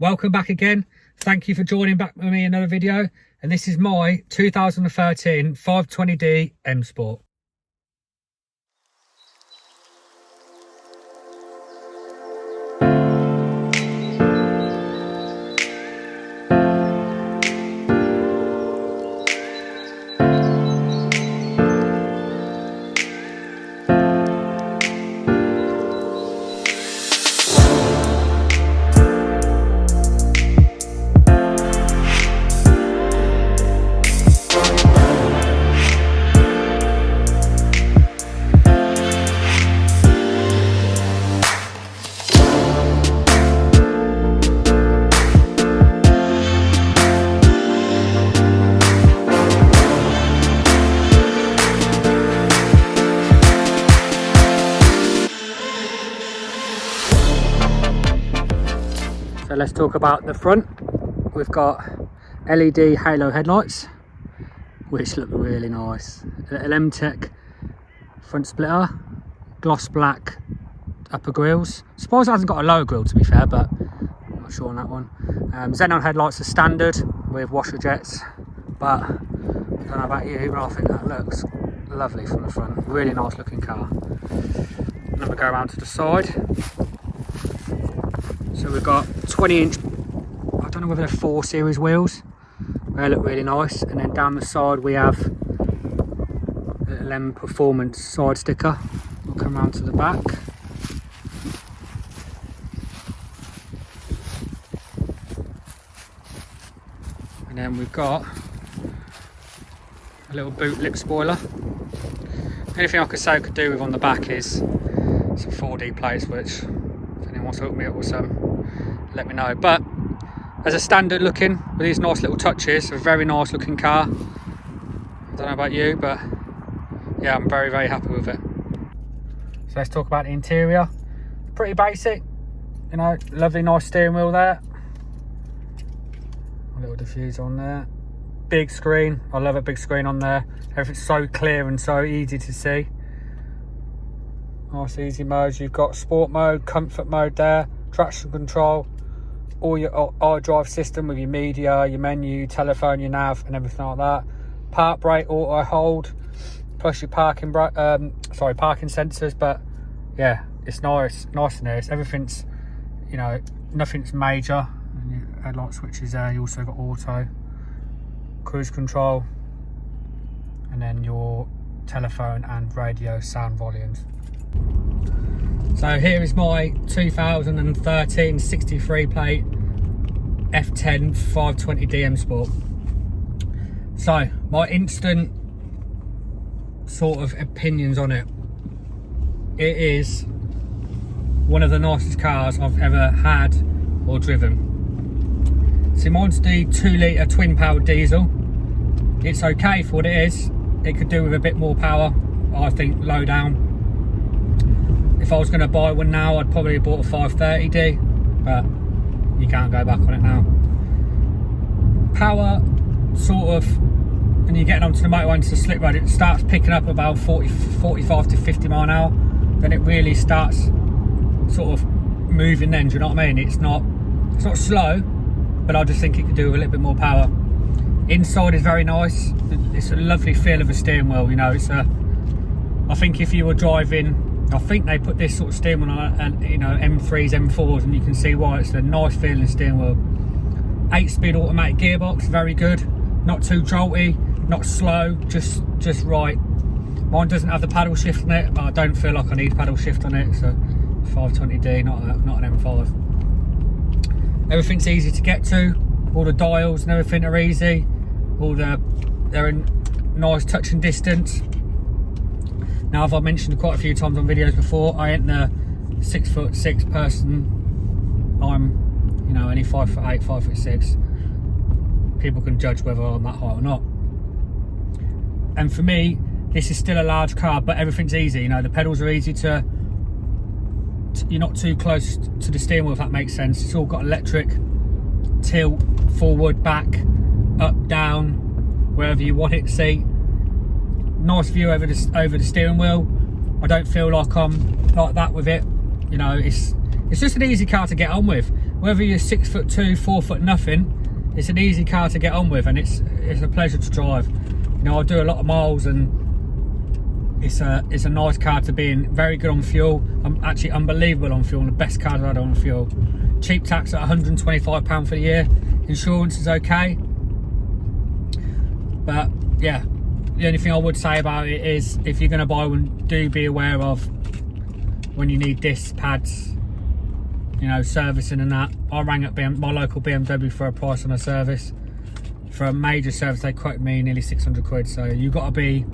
Welcome back again. Thank you for joining back with me in another video. And this is my 2013 520D M Sport. So let's talk about the front. We've got LED halo headlights, which look really nice. Little M-Tech front splitter, gloss black upper grills. Suppose it hasn't got a low grille to be fair, but I'm not sure on that one. Xenon headlights are standard with washer jets, but I don't know about you, but I think that looks lovely from the front. Really nice looking car. And then we go around to the side. So we've got 20-inch, I don't know whether they're 4 series wheels. They look really nice. And then down the side we have the little M Performance side sticker. We'll come around to the back. And then we've got a little boot lip spoiler. Anything I could say I could do with on the back is some 4D plates, which if anyone wants to hook me up with some, let me know. But as a standard looking with these nice little touches, a very nice looking car. I don't know about you, but yeah, I'm very happy with it. So let's talk about the interior. Pretty basic, you know, lovely nice steering wheel there, a little diffuser on there, big screen. I love a big screen on there. Everything's so clear and so easy to see. Nice easy modes. You've got sport mode, comfort mode there, traction control, all your iDrive system with your media, your menu, telephone, your nav and everything like that. Park brake, auto hold, plus your parking sensors. But yeah, it's nice and nice. Everything's, you know, nothing's major. And your headlight switches there. You also got auto, cruise control, and then your telephone and radio sound volumes. So here is my 2013 63 plate F10 520D M Sport. So my instant sort of opinions on it. It is one of the nicest cars I've ever had or driven. So mine's the 2-litre twin powered diesel. It's okay for what it is. It could do with a bit more power, I think, low down. If I was going to buy one now, I'd probably have bought a 530D, but you can't go back on it now. Power, sort of, when you're getting onto the motorway into the slip road, it starts picking up about 45 to 50 mile an hour. Then it really starts sort of moving then, do you know what I mean? It's not slow, but I just think it could do with a little bit more power. Inside is very nice. It's a lovely feel of a steering wheel, you know. I think if you were driving, I think they put this sort of steering wheel on, you know, M3s, M4s, and you can see why. It's a nice feeling steering wheel. 8-speed automatic gearbox, very good. Not too jolty, not slow, just right. Mine doesn't have the paddle shift on it, but I don't feel like I need paddle shift on it. So 520D, not an M5. Everything's easy to get to. All the dials and everything are easy. They're in nice touching distance. Now, as I've mentioned quite a few times on videos before, I ain't the 6'6" person. I'm, you know, only 5'8", 5'6". People can judge whether I'm that high or not. And for me, this is still a large car, but everything's easy. You know, the pedals are easy to you're not too close to the steering wheel, if that makes sense. It's all got electric, tilt, forward, back, up, down, wherever you want it to see. Nice view over the steering wheel. I don't feel like I'm like that with it. You know, it's it's just an easy car to get on with. Whether you're 6'2", 4 foot nothing, it's an easy car to get on with, and it's a pleasure to drive. You know, I do a lot of miles, and it's a nice car to be in. Very good on fuel. I'm actually unbelievable on fuel, and the best car I've had on fuel. Cheap tax at £125 for the year. Insurance is okay, but yeah, the only thing I would say about it is, if you're going to buy one, do be aware of when you need disc pads, you know, servicing and that. I rang up my local BMW for a price on a service. For a major service, they quoted me nearly 600 quid. So you've got to be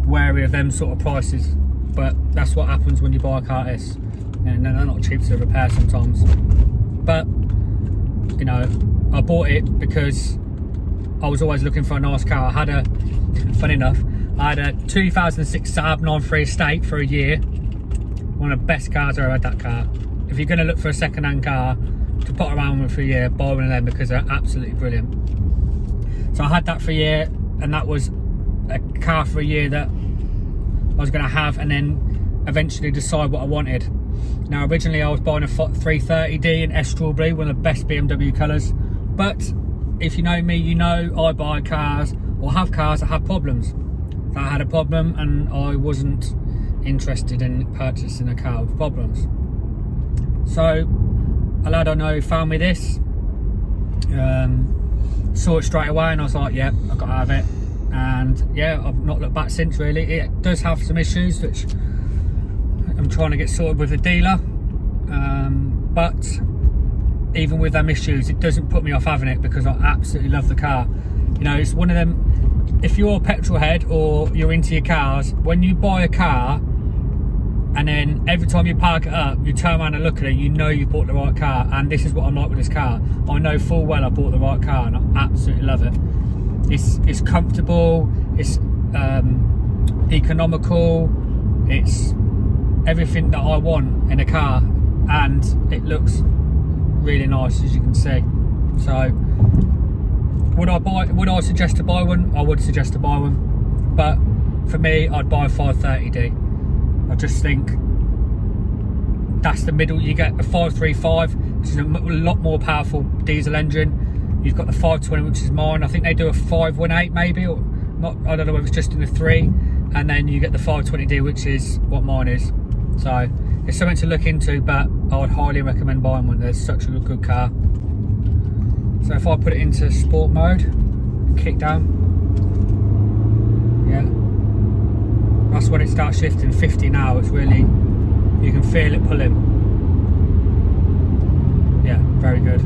wary of them sort of prices. But that's what happens when you buy a car like this. And they're not cheap to repair sometimes. But, you know, I bought it because I was always looking for a nice car. I had funny enough, I had a 2006 Saab 9.3 Estate for a year. One of the best cars I ever had, that car. If you're going to look for a second-hand car to put around with for a year, buy one of them, because they're absolutely brilliant. So I had that for a year, and that was a car for a year that I was going to have, and then eventually decide what I wanted. Now, originally I was buying a 330D in S Strawberry, one of the best BMW colours. But if you know me, you know I buy cars, or have cars that have problems. So I had a problem, and I wasn't interested in purchasing a car with problems. So a lad I know found me this, saw it straight away, and I was like, yeah, I've got to have it. And yeah, I've not looked back since, really. It does have some issues which I'm trying to get sorted with the dealer, but even with them issues, it doesn't put me off having it, because I absolutely love the car. You know, it's one of them, if you're a petrol head or you're into your cars, when you buy a car and then every time you park it up, you turn around and look at it, you know you bought the right car. And this is what I'm like with this car. I know full well I bought the right car, and I absolutely love it. It's comfortable, it's economical, it's everything that I want in a car, and it looks really nice, as you can see. So would I suggest to buy one? I would suggest to buy one, but for me, I'd buy a 530D. I just think that's the middle. You get a 535, which is a lot more powerful diesel engine. You've got the 520, which is mine. I think they do a 518 maybe, or not. I don't know if it's just in the 3. And then you get the 520D, which is what mine is. So it's something to look into, but I would highly recommend buying one. There's such a good car. So if I put it into sport mode, kick down, yeah, that's when it starts shifting. 50 now, it's really, you can feel it pulling. Yeah, very good.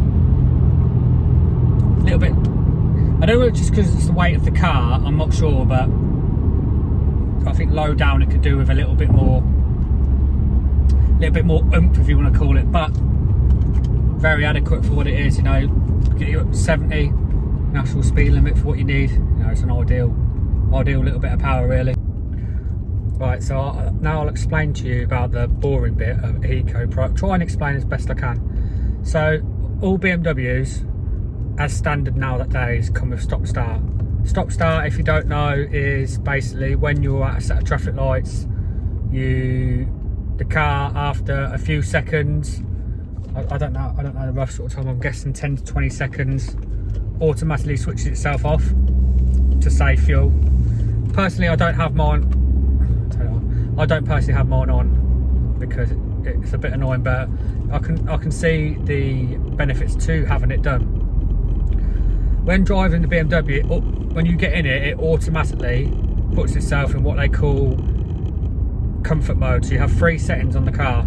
A little bit, I don't know if it's just because it's the weight of the car, I'm not sure, but I think low down it could do with a little bit more oomph, if you want to call it, but very adequate for what it is. You know, get you up to 70 national speed limit for what you need. You know, it's an ideal little bit of power, really. Right, so now I'll explain to you about the boring bit of Eco Pro. Try and explain as best I can. So all BMWs, as standard nowadays, come with stop start. Stop start, if you don't know, is basically when you're at a set of traffic lights, the car, after a few seconds, I don't know the rough sort of time, I'm guessing 10 to 20 seconds, automatically switches itself off to save fuel. Personally, I don't personally have mine on because it's a bit annoying, but I can see the benefits to having it done. When driving the BMW, when you get in it, it automatically puts itself in what they call comfort mode. So you have 3 settings on the car.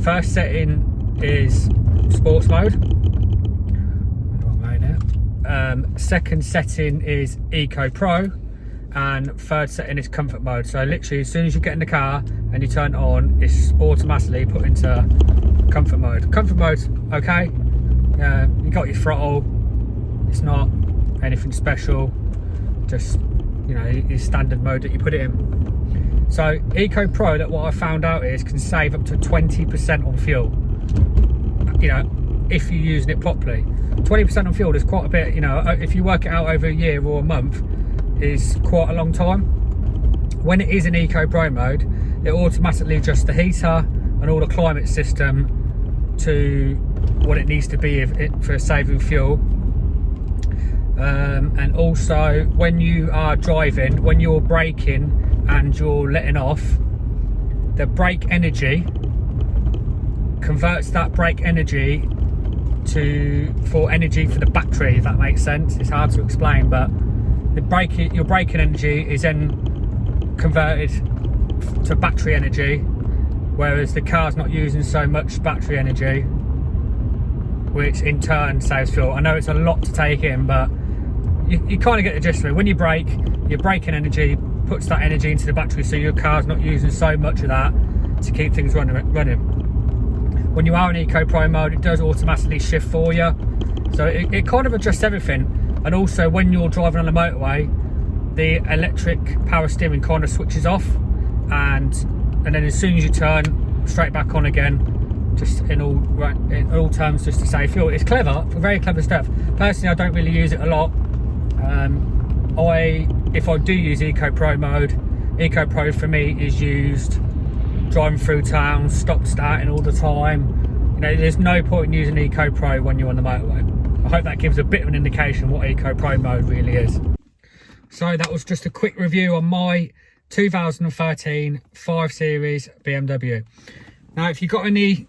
First setting is sports mode. Second setting is Eco Pro, and third setting is comfort mode. So literally, as soon as you get in the car and you turn it on, it's automatically put into comfort mode. Comfort mode's okay. You got your throttle. It's not anything special, just, you know, your standard mode that you put it in. So Eco Pro, that what I found out is, can save up to 20% on fuel, you know, if you're using it properly. 20% on fuel is quite a bit, you know, if you work it out over a year or a month, is quite a long time. When it is in Eco Pro mode, it automatically adjusts the heater and all the climate system to what it needs to be for saving fuel. And also when you are driving, when you're braking and you're letting off, the brake energy converts that brake energy for energy for the battery, if that makes sense. It's hard to explain, but your braking energy is then converted to battery energy, whereas the car's not using so much battery energy, which in turn saves fuel. I know it's a lot to take in, but you kind of get the gist of it. When you brake, your braking energy puts that energy into the battery, so your car's not using so much of that to keep things running. When you are in Eco Pro mode, it does automatically shift for you, so it kind of adjusts everything. And also when you're driving on the motorway, the electric power steering kind of switches off, and then as soon as you turn, straight back on again, just in all terms, just to save fuel. It's clever, very clever stuff. Personally, I don't really use it a lot. If I do use Eco Pro mode, Eco Pro for me is used driving through town, stop starting all the time. You know, there's no point in using Eco Pro when you're on the motorway. I hope that gives a bit of an indication what Eco Pro mode really is. So that was just a quick review on my 2013 5 Series BMW. Now, if you've got any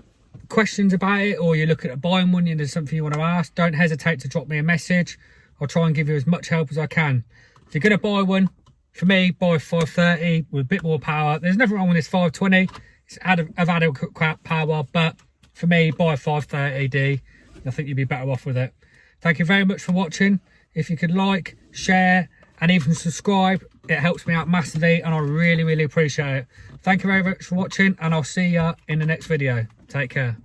questions about it, or you're looking at buying one and there's something you want to ask, don't hesitate to drop me a message. I'll try and give you as much help as I can. If you're going to buy one, for me, buy 530 with a bit more power. There's nothing wrong with this 520. It's of adequate power, but for me, buy 530D. I think you'd be better off with it. Thank you very much for watching. If you could like, share, and even subscribe, it helps me out massively, and I really, really appreciate it. Thank you very much for watching, and I'll see you in the next video. Take care.